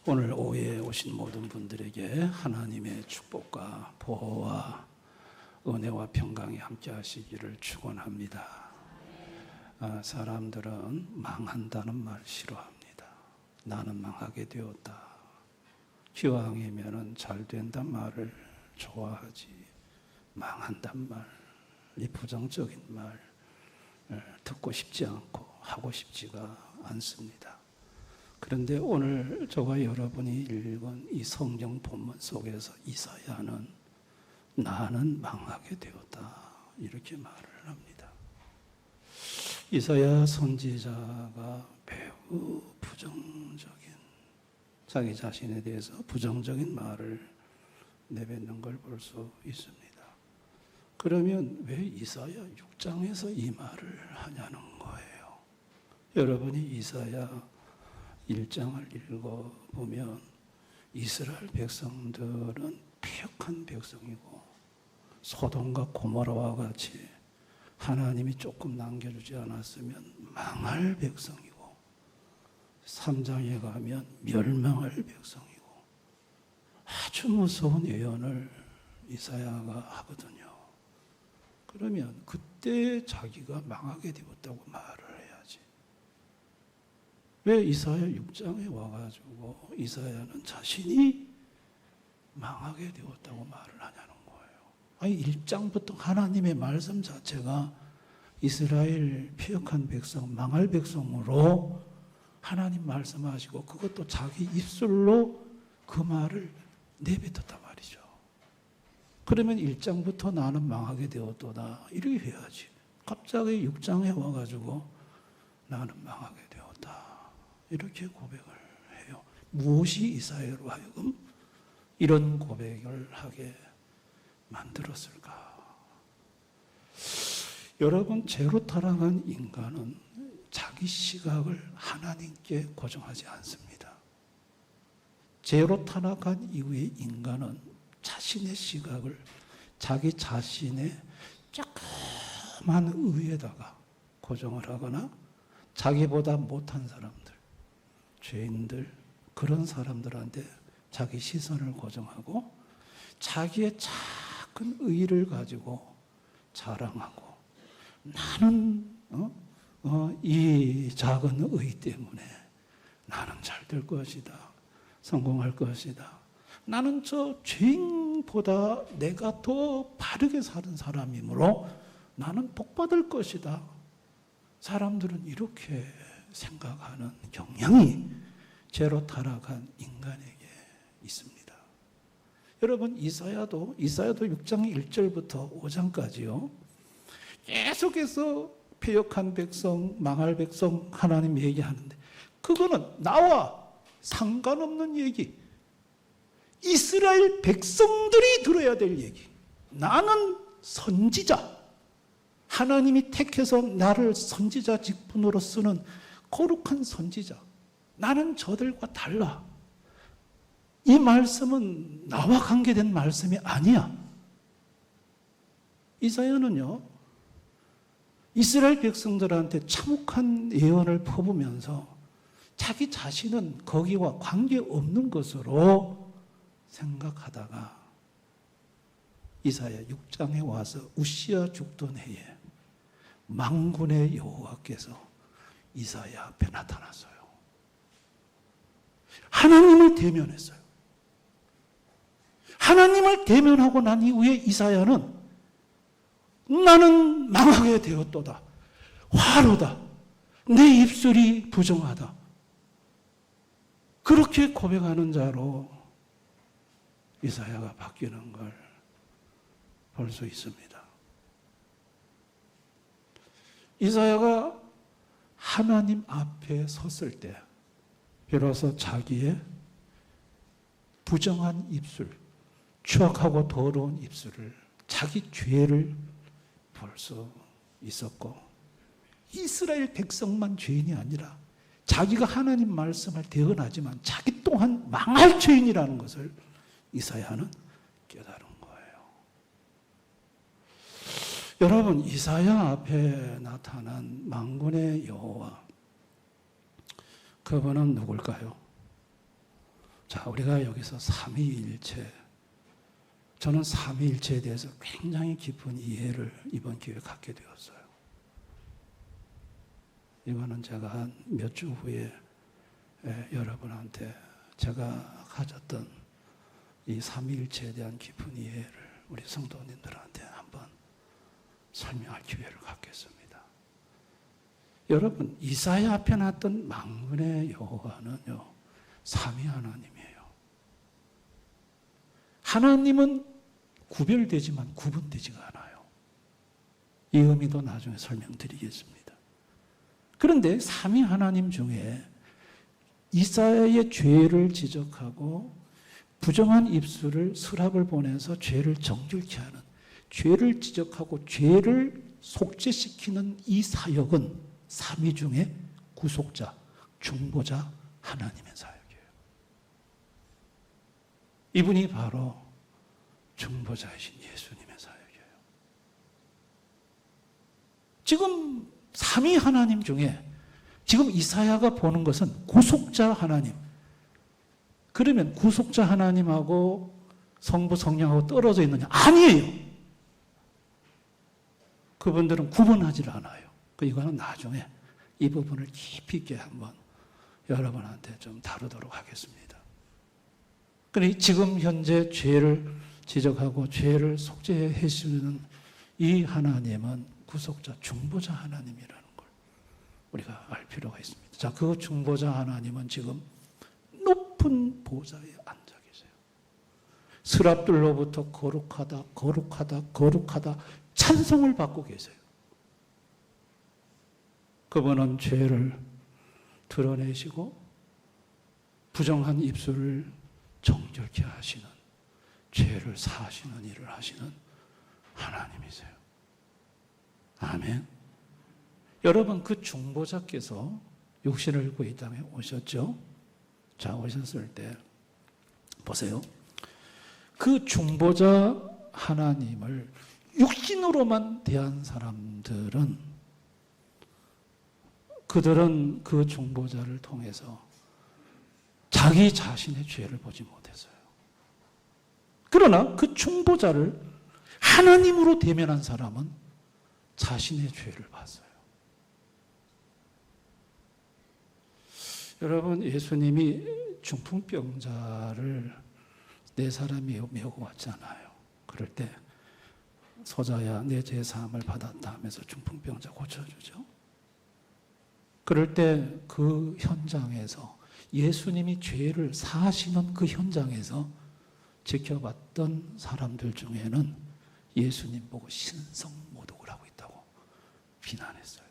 오늘 오후에 오신 모든 분들에게 하나님의 축복과 보호와 은혜와 평강이 함께 하시기를 축원합니다. 사람들은 망한다는 말 싫어합니다. 나는 망하게 되었다. 기왕이면은 잘 된단 말을 좋아하지, 망한단 말, 이 부정적인 말 듣고 싶지 않고 하고 싶지가 않습니다. 그런데 오늘 저와 여러분이 읽은 이 성경 본문 속에서 이사야는 나는 망하게 되었다 이렇게 말을 합니다. 이사야 선지자가 매우 부정적인, 자기 자신에 대해서 부정적인 말을 내뱉는 걸 볼 수 있습니다. 그러면 왜 이사야 6장에서 이 말을 하냐는 거예요. 여러분이 이사야 1장을 읽어보면 이스라엘 백성들은 패역한 백성이고 소돔과 고모라와 같이 하나님이 조금 남겨주지 않았으면 망할 백성이고 3장에 가면 멸망할 백성이고 아주 무서운 예언을 이사야가 하거든요. 그러면 그때 자기가 망하게 되었다고 말을 해야지. 왜 이사야 6장에 와가지고 이사야는 자신이 망하게 되었다고 말을 하냐는 거예요. 아니 1장부터 하나님의 말씀 자체가 이스라엘 패역한 백성, 망할 백성으로 하나님 말씀하시고 그것도 자기 입술로 그 말을 내뱉었단 말이죠. 그러면 1장부터 나는 망하게 되었도다 이렇게 해야지. 갑자기 6장에 와가지고 나는 망하게 되었다 이렇게 고백을 해요. 무엇이 이사야로 하여금 이런 고백을 하게 만들었을까? 여러분, 죄로 타락한 인간은 자기 시각을 하나님께 고정하지 않습니다. 죄로 타락한 이후에 인간은 자신의 시각을 자기 자신의 조그만 의에다가 고정을 하거나 자기보다 못한 사람들, 죄인들, 그런 사람들한테 자기 시선을 고정하고 자기의 작은 의를 가지고 자랑하고 나는 이 작은 의 때문에 나는 잘 될 것이다. 성공할 것이다. 나는 저 죄인보다 내가 더 바르게 사는 사람이므로 나는 복받을 것이다. 사람들은 이렇게 생각하는 경향이 죄로 타락한 인간에게 있습니다. 여러분 이사야도 6장 1절부터 5장까지요. 계속해서 패역한 백성, 망할 백성 하나님 얘기하는데 그거는 나와 상관없는 얘기. 이스라엘 백성들이 들어야 될 얘기. 나는 선지자. 하나님이 택해서 나를 선지자 직분으로 쓰는 거룩한 선지자. 나는 저들과 달라. 이 말씀은 나와 관계된 말씀이 아니야. 이사야는요, 이스라엘 백성들한테 참혹한 예언을 퍼부면서 자기 자신은 거기와 관계없는 것으로 생각하다가 이사야 6장에 와서 우시야 죽던 해에 만군의 여호와께서 이사야 앞에 나타났어요. 하나님을 대면했어요. 하나님을 대면하고 난 이후에 이사야는 나는 망하게 되었도다. 화로다. 내 입술이 부정하다. 그렇게 고백하는 자로 이사야가 바뀌는 걸 볼 수 있습니다. 이사야가 하나님 앞에 섰을 때 비로소 자기의 부정한 입술, 추악하고 더러운 입술을, 자기 죄를 볼 수 있었고 이스라엘 백성만 죄인이 아니라 자기가 하나님 말씀을 대언하지만 자기 또한 망할 죄인이라는 것을 이사야는 깨달은 거예요. 여러분, 이사야 앞에 나타난 만군의 여호와, 그분은 누굴까요? 자, 우리가 여기서 삼위일체, 저는 삼위일체에 대해서 굉장히 깊은 이해를 이번 기회에 갖게 되었어요. 이거는 제가 한 몇 주 후에 여러분한테 제가 가졌던 이 삼위일체에 대한 깊은 이해를 우리 성도님들한테 한번 설명할 기회를 갖겠습니다. 여러분, 이사야 앞에 나왔던 만군의 여호와는요, 삼위 하나님이에요. 하나님은 구별되지만 구분되지가 않아요. 이 의미도 나중에 설명드리겠습니다. 그런데 삼위 하나님 중에 이사야의 죄를 지적하고 부정한 입술을 스랍을 보내서 죄를 정결케 하는, 죄를 지적하고 죄를 속죄시키는 이 사역은 삼위 중에 구속자, 중보자 하나님의 사역이에요. 이분이 바로 중보자이신 예수님의 사역이에요. 지금 삼위 하나님 중에 지금 이사야가 보는 것은 구속자 하나님. 그러면 구속자 하나님하고 성부 성령하고 떨어져 있느냐? 아니에요. 그분들은 구분하지 않아요. 이거는 나중에 이 부분을 깊이 있게 한번 여러분한테 좀 다루도록 하겠습니다. 그런데 지금 현재 죄를 지적하고 죄를 속죄해 주시는 이 하나님은 구속자, 중보자 하나님이라는 걸 우리가 알 필요가 있습니다. 자, 그 중보자 하나님은 지금 높은 보좌에 앉아 계세요. 스랍들로부터 거룩하다, 거룩하다, 거룩하다 찬송을 받고 계세요. 그분은 죄를 드러내시고 부정한 입술을 정결케 하시는, 죄를 사하시는 일을 하시는 하나님이세요. 아멘. 여러분, 그 중보자께서 육신을 입고 이 땅에 오셨죠? 자, 오셨을 때 보세요. 그 중보자 하나님을 육신으로만 대한 사람들은, 그들은 그 중보자를 통해서 자기 자신의 죄를 보지 못했어요. 그러나 그 중보자를 하나님으로 대면한 사람은 자신의 죄를 봤어요. 여러분, 예수님이 중풍병자를 네 사람이 메고 왔잖아요. 그럴 때 소자야, 내 죄 사함을 받았다 하면서 중풍병자 고쳐주죠. 그럴 때 그 현장에서, 예수님이 죄를 사하시는 그 현장에서 지켜봤던 사람들 중에는 예수님 보고 신성모독을 하고 있다고 비난했어요.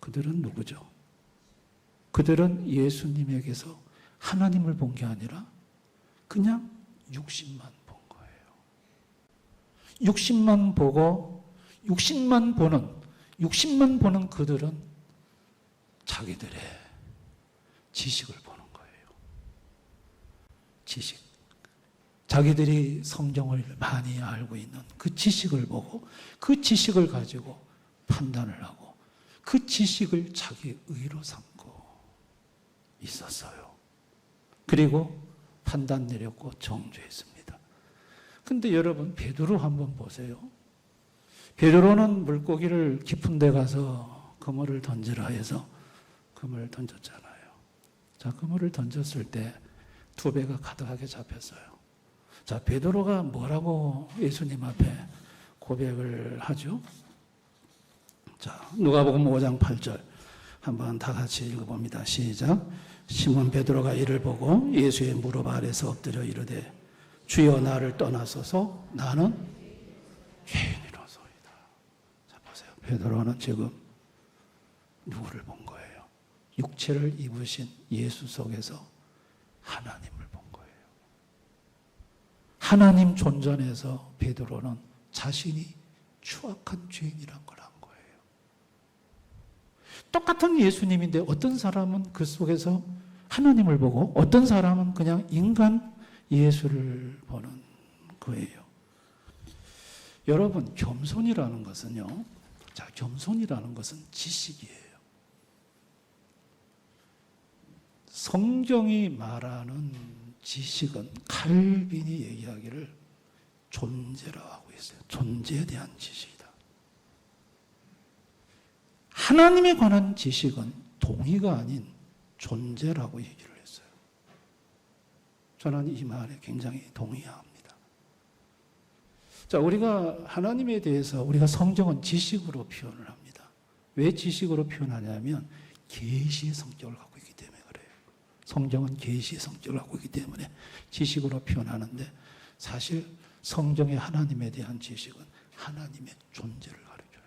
그들은 누구죠? 그들은 예수님에게서 하나님을 본 게 아니라 그냥 육신만 본 거예요. 육신만 보고, 육신만 보는 그들은 자기들의 지식을 보는 거예요. 지식. 자기들이 성경을 많이 알고 있는 그 지식을 보고, 그 지식을 가지고 판단을 하고, 그 지식을 자기 의로 삼고 있었어요. 그리고 판단 내렸고 정죄했습니다. 근데 여러분, 베드로 한번 보세요. 베드로는 물고기를 깊은 데 가서 그물을 던지라 해서 그물을 던졌잖아요. 자, 그물을 던졌을 때 2배가 가득하게 잡혔어요. 자, 베드로가 뭐라고 예수님 앞에 고백을 하죠? 자, 누가복음 5장 8절 한번 다 같이 읽어봅니다. 시작. 시몬 베드로가 이를 보고 예수의 무릎 아래서 엎드려 이르되 주여, 나를 떠나소서, 나는 죄인이로소이다. 자, 보세요. 베드로는 지금 누구를 본 거예요? 육체를 입으신 예수 속에서 하나님을 본 거예요. 하나님 존전에서 베드로는 자신이 추악한 죄인이란 걸 안 거예요. 똑같은 예수님인데 어떤 사람은 그 속에서 하나님을 보고 어떤 사람은 그냥 인간 예수를 보는 거예요. 여러분, 겸손이라는 것은요, 자, 겸손이라는 것은 지식이에요. 성경이 말하는 지식은 칼빈이 얘기하기를 존재라고 하고 있어요. 존재에 대한 지식이다. 하나님에 관한 지식은 동의가 아닌 존재라고 얘기를 했어요. 저는 이 말에 굉장히 동의합니다. 자, 우리가 하나님에 대해서 우리가 성경은 지식으로 표현을 합니다. 왜 지식으로 표현하냐면 계시의 성격을 갖고 있기 때문에 그래요. 성경은 계시의 성격을 갖고 있기 때문에 지식으로 표현하는데, 사실 성경의 하나님에 대한 지식은 하나님의 존재를 가르쳐요.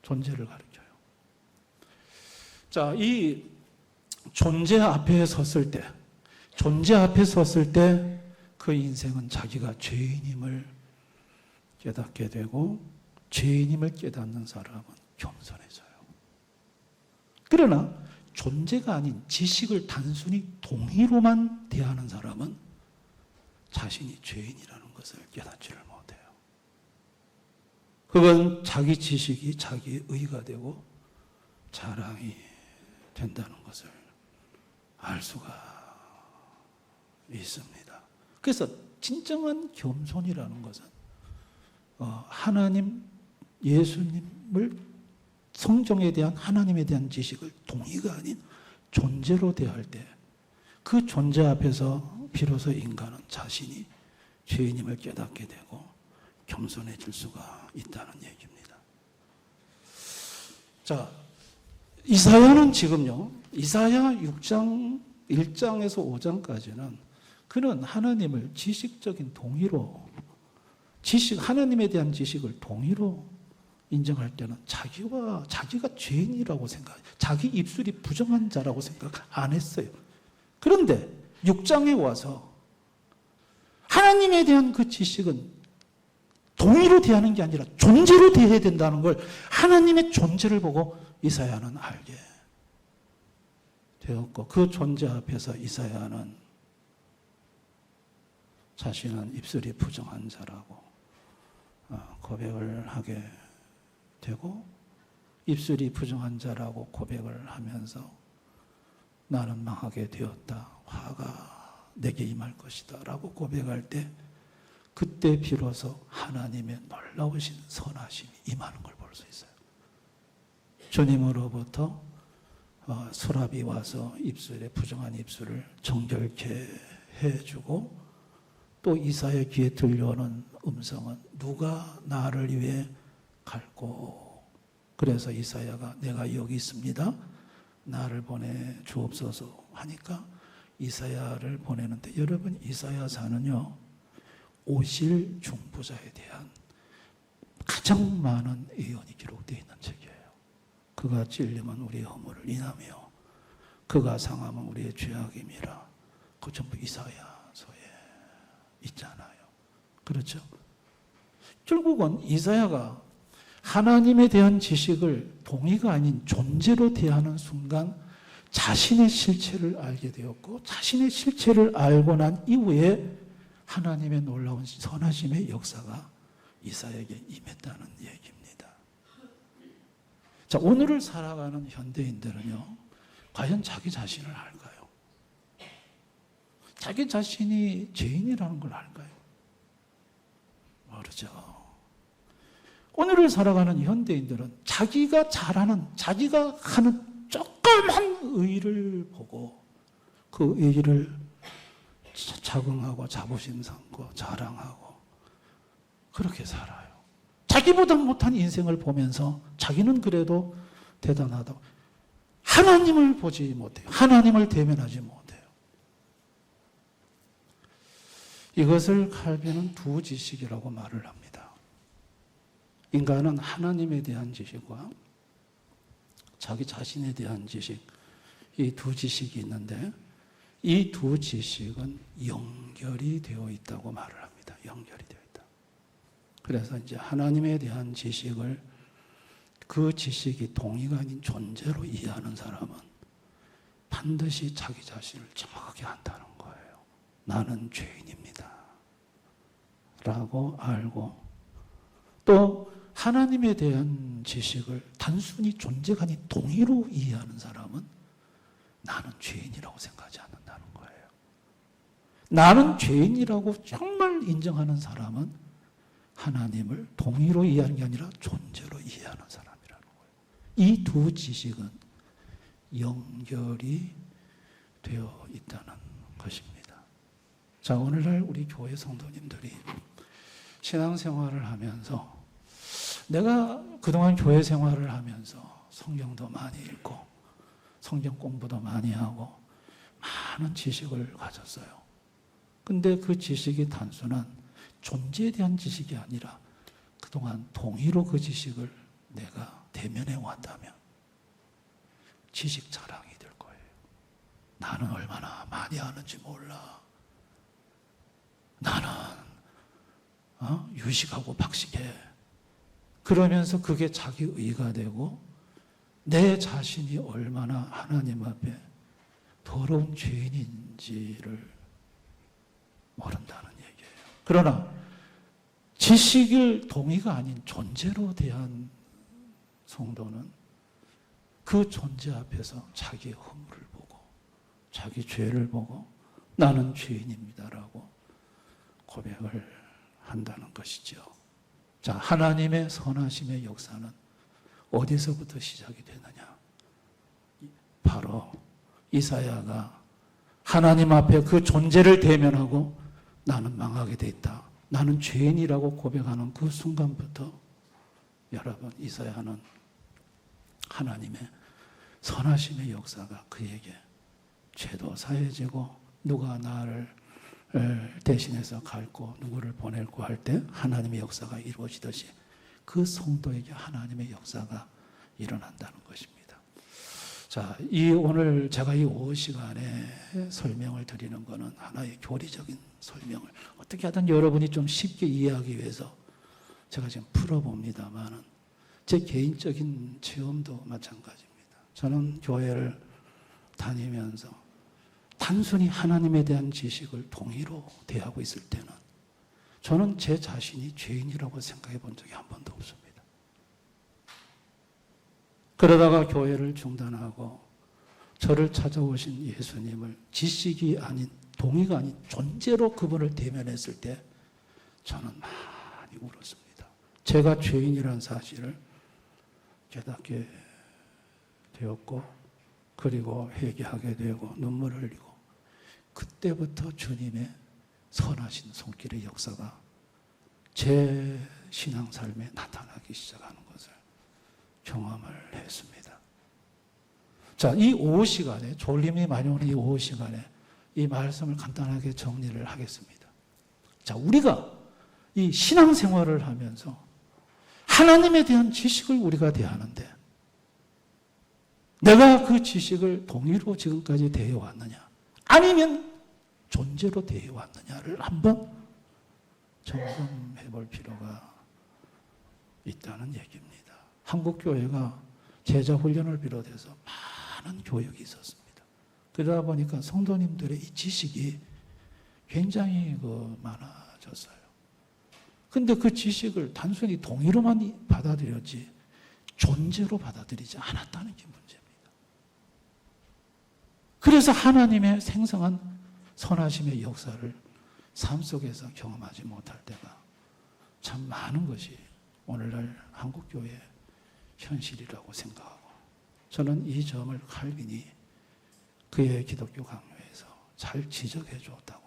존재를 가르쳐요. 자, 이 존재 앞에 섰을 때, 그 인생은 자기가 죄인임을 깨닫게 되고, 죄인임을 깨닫는 사람은 겸손해져요. 그러나 존재가 아닌 지식을 단순히 동의로만 대하는 사람은 자신이 죄인이라는 것을 깨닫지를 못해요. 그건 자기 지식이 자기의 의가 되고 자랑이 된다는 것을 알 수가 있습니다. 그래서 진정한 겸손이라는 것은 하나님, 예수님을, 성경에 대한 하나님에 대한 지식을 동의가 아닌 존재로 대할 때, 그 존재 앞에서 비로소 인간은 자신이 죄인임을 깨닫게 되고 겸손해질 수가 있다는 얘기입니다. 자, 이사야는 지금요, 이사야 6장 1장에서 5장까지는 그는 하나님을 지식적인 동의로, 하나님에 대한 지식을 동의로 인정할 때는 자기가 죄인이라고 자기 입술이 부정한 자라고 생각 안 했어요. 그런데 6장에 와서 하나님에 대한 그 지식은 동의로 대하는 게 아니라 존재로 대해야 된다는 걸 하나님의 존재를 보고 이사야는 알게 되었고, 그 존재 앞에서 이사야는 자신은 입술이 부정한 자라고 고백을 하게 되고, 입술이 부정한 자라고 고백을 하면서 나는 망하게 되었다, 화가 내게 임할 것이다 라고 고백할 때, 그때 비로소 하나님의 놀라우신 선하심이 임하는 걸 볼 수 있어요. 주님으로부터 수랍이 와서 입술에 부정한 입술을 정결케 해주고, 또 이사야의 귀에 들려오는 음성은 누가 나를 위해 갈고, 그래서 이사야가 내가 여기 있습니다, 나를 보내 주옵소서 하니까 이사야를 보내는데, 여러분, 이사야서는요 오실 중보자에 대한 가장 많은 예언이 기록되어 있는 책이에요. 그가 찔림은 우리의 허물을 인하며 그가 상함은 우리의 죄악임이라. 그 전부 이사야서에 있잖아요. 그렇죠? 결국은 이사야가 하나님에 대한 지식을 동의가 아닌 존재로 대하는 순간 자신의 실체를 알게 되었고, 자신의 실체를 알고 난 이후에 하나님의 놀라운 선하심의 역사가 이사야에게 임했다는 얘기입니다. 자, 오늘을 살아가는 현대인들은요, 과연 자기 자신을 알까요? 자기 자신이 죄인이라는 걸 알까요? 모르죠. 오늘을 살아가는 현대인들은 자기가 잘하는, 자기가 하는 조그만 의를 보고 그 의를 자긍하고 자부심 삼고 자랑하고 그렇게 살아요. 자기보다 못한 인생을 보면서 자기는 그래도 대단하다고, 하나님을 보지 못해요. 하나님을 대면하지 못해요. 이것을 칼빈은 두 지식이라고 말을 합니다. 인간은 하나님에 대한 지식과 자기 자신에 대한 지식, 이 두 지식이 있는데, 이 두 지식은 연결이 되어 있다고 말을 합니다. 연결이 되어 있다. 그래서 이제 하나님에 대한 지식을, 그 지식이 동의가 아닌 존재로 이해하는 사람은 반드시 자기 자신을 정확하게 안다는 거예요. 나는 죄인입니다 라고 알고 또 하나님에 대한 지식을 단순히 존재가 아닌 동의로 이해하는 사람은 나는 죄인이라고 생각하지 않는다는 거예요. 나는 죄인이라고 정말 인정하는 사람은 하나님을 동의로 이해하는 게 아니라 존재로 이해하는 사람이라는 거예요. 이 두 지식은 연결이 되어 있다는 것입니다. 자, 오늘날 우리 교회 성도님들이 신앙생활을 하면서 내가 그동안 교회 생활을 하면서 성경도 많이 읽고 성경 공부도 많이 하고 많은 지식을 가졌어요. 근데 그 지식이 단순한 존재에 대한 지식이 아니라 그동안 동의로 그 지식을 내가 대면해 왔다면 지식 자랑이 될 거예요. 나는 얼마나 많이 아는지 몰라. 나는 유식하고 박식해. 그러면서 그게 자기 의가 되고 내 자신이 얼마나 하나님 앞에 더러운 죄인인지를 모른다는 얘기예요. 그러나 지식을 동의가 아닌 존재로 대한 성도는 그 존재 앞에서 자기의 허물을 보고 자기 죄를 보고 나는 죄인입니다라고 고백을 한다는 것이죠. 자, 하나님의 선하심의 역사는 어디서부터 시작이 되느냐? 바로 이사야가 하나님 앞에 그 존재를 대면하고 나는 망하게 돼 있다. 나는 죄인이라고 고백하는 그 순간부터 여러분 이사야는 하나님의 선하심의 역사가 그에게 죄도 사해지고 누가 나를 대신해서 갈고 누구를 보낼고 할 때 하나님의 역사가 이루어지듯이 그 성도에게 하나님의 역사가 일어난다는 것입니다. 자, 오늘 제가 이 오후 시간에 설명을 드리는 것은 하나의 교리적인 설명을 어떻게 하든 여러분이 좀 쉽게 이해하기 위해서 제가 지금 풀어봅니다만은 제 개인적인 체험도 마찬가지입니다. 저는 교회를 다니면서 단순히 하나님에 대한 지식을 동의로 대하고 있을 때는 저는 제 자신이 죄인이라고 생각해 본 적이 한 번도 없습니다. 그러다가 교회를 중단하고 저를 찾아오신 예수님을 지식이 아닌 동의가 아닌 존재로 그분을 대면했을 때 저는 많이 울었습니다. 제가 죄인이라는 사실을 깨닫게 되었고 그리고 회개하게 되고 눈물을 흘리고 그때부터 주님의 선하신 손길의 역사가 제 신앙 삶에 나타나기 시작하는 것을 경험을 했습니다. 자, 이 오후 시간에 졸림이 많이 오는 이 오후 시간에 이 말씀을 간단하게 정리를 하겠습니다. 자, 우리가 이 신앙생활을 하면서 하나님에 대한 지식을 우리가 대하는데 내가 그 지식을 동의로 지금까지 대해왔느냐 아니면 존재로 대해왔느냐를 한번 점검해 볼 필요가 있다는 얘기입니다. 한국교회가 제자훈련을 비롯해서 많은 교육이 있었습니다. 그러다 보니까 성도님들의 이 지식이 굉장히 많아졌어요. 근데 그 지식을 단순히 동의로만 받아들였지 존재로 받아들이지 않았다는 게 문제입니다. 그래서 하나님의 생성한 선하심의 역사를 삶 속에서 경험하지 못할 때가 참 많은 것이 오늘날 한국교회의 현실이라고 생각하고 저는 이 점을 칼빈이 그의 기독교 강요에서 잘 지적해 주었다고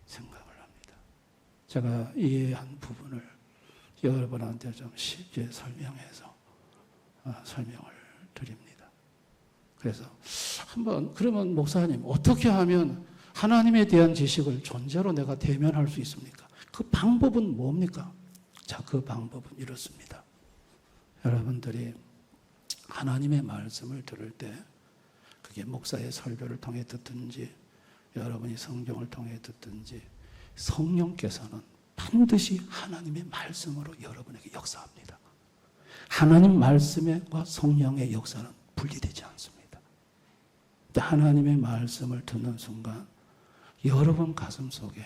생각을 합니다. 제가 이해한 부분을 여러분한테 좀 쉽게 설명해서 설명을 드립니다. 그래서 한번 그러면 목사님 어떻게 하면 하나님에 대한 지식을 존재로 내가 대면할 수 있습니까? 그 방법은 뭡니까? 자, 그 방법은 이렇습니다. 여러분들이 하나님의 말씀을 들을 때 그게 목사의 설교를 통해 듣든지 여러분이 성경을 통해 듣든지 성령께서는 반드시 하나님의 말씀으로 여러분에게 역사합니다. 하나님 말씀과 성령의 역사는 분리되지 않습니다. 하나님의 말씀을 듣는 순간 여러분 가슴 속에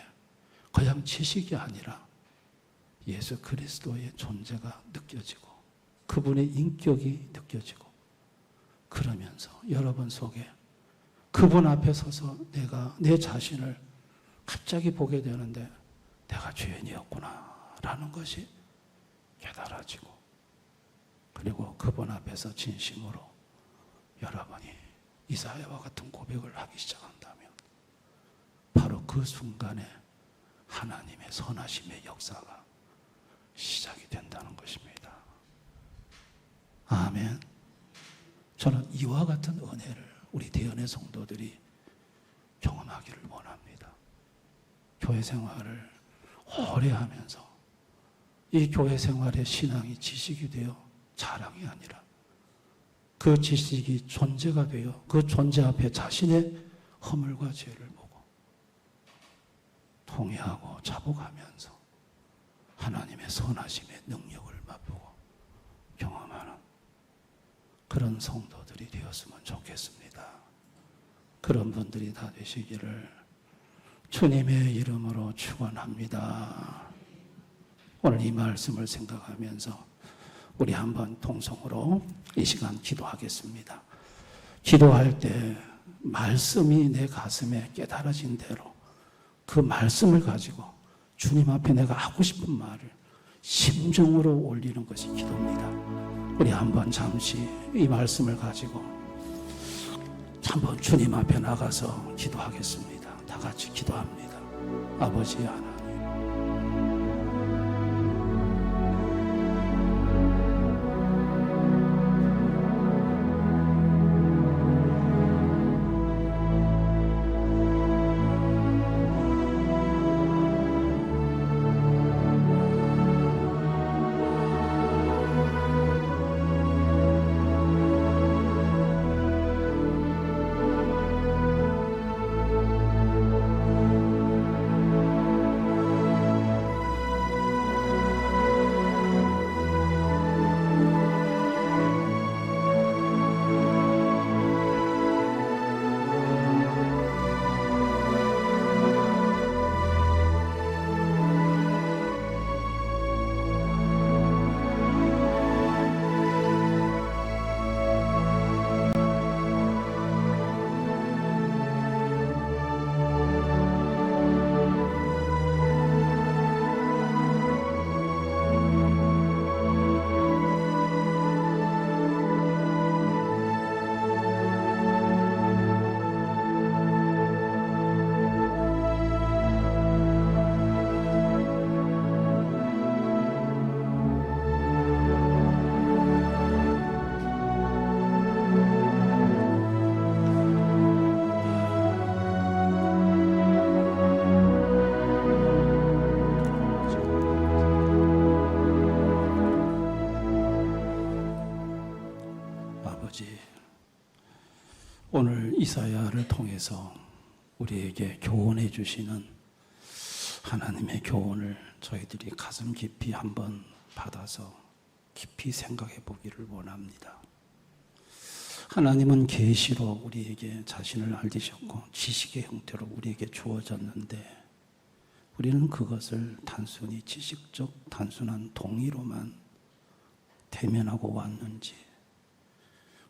그냥 지식이 아니라 예수 그리스도의 존재가 느껴지고 그분의 인격이 느껴지고 그러면서 여러분 속에 그분 앞에 서서 내가 내 자신을 갑자기 보게 되는데 내가 죄인이었구나 라는 것이 깨달아지고 그리고 그분 앞에서 진심으로 여러분이 이사야와 같은 고백을 하기 시작한다면 바로 그 순간에 하나님의 선하심의 역사가 시작이 된다는 것입니다. 아멘. 저는 이와 같은 은혜를 우리 대연의 성도들이 경험하기를 원합니다. 교회 생활을 오래 하면서 이 교회 생활의 신앙이 지식이 되어 자랑이 아니라 그 지식이 존재가 되어 그 존재 앞에 자신의 허물과 죄를 보고 통회하고 자복하면서 하나님의 선하심의 능력을 맛보고 경험하는 그런 성도들이 되었으면 좋겠습니다. 그런 분들이 다 되시기를 주님의 이름으로 축원합니다. 오늘 이 말씀을 생각하면서 우리 한번 통성으로 이 시간 기도하겠습니다. 기도할 때 말씀이 내 가슴에 깨달아진 대로 그 말씀을 가지고 주님 앞에 내가 하고 싶은 말을 심정으로 올리는 것이 기도입니다. 우리 한번 잠시 이 말씀을 가지고 한번 주님 앞에 나가서 기도하겠습니다. 다 같이 기도합니다. 아버지 하나님, 오늘 이사야를 통해서 우리에게 교훈해 주시는 하나님의 교훈을 저희들이 가슴 깊이 한번 받아서 깊이 생각해 보기를 원합니다. 하나님은 계시로 우리에게 자신을 알리셨고 지식의 형태로 우리에게 주어졌는데 우리는 그것을 단순히 지식적 단순한 동의로만 대면하고 왔는지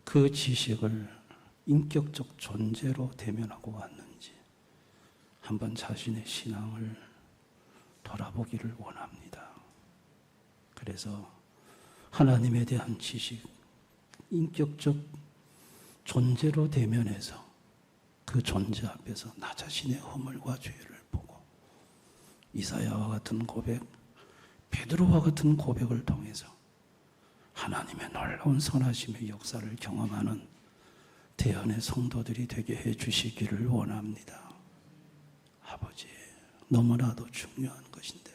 그 지식을 인격적 존재로 대면하고 왔는지 한번 자신의 신앙을 돌아보기를 원합니다. 그래서 하나님에 대한 지식, 인격적 존재로 대면해서 그 존재 앞에서 나 자신의 허물과 죄를 보고 이사야와 같은 고백, 베드로와 같은 고백을 통해서 하나님의 놀라운 선하심의 역사를 경험하는 대연의 성도들이 되게 해 주시기를 원합니다. 아버지, 너무나도 중요한 것인데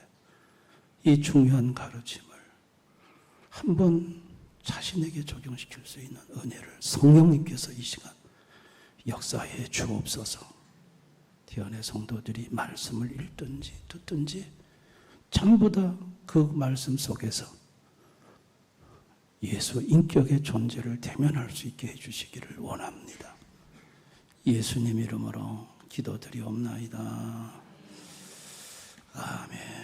이 중요한 가르침을 한번 자신에게 적용시킬 수 있는 은혜를 성령님께서 이 시간 역사해 주옵소서. 대연의 성도들이 말씀을 읽든지 듣든지 전부 다 그 말씀 속에서 예수 인격의 존재를 대면할 수 있게 해주시기를 원합니다. 예수님 이름으로 기도드리옵나이다. 아멘.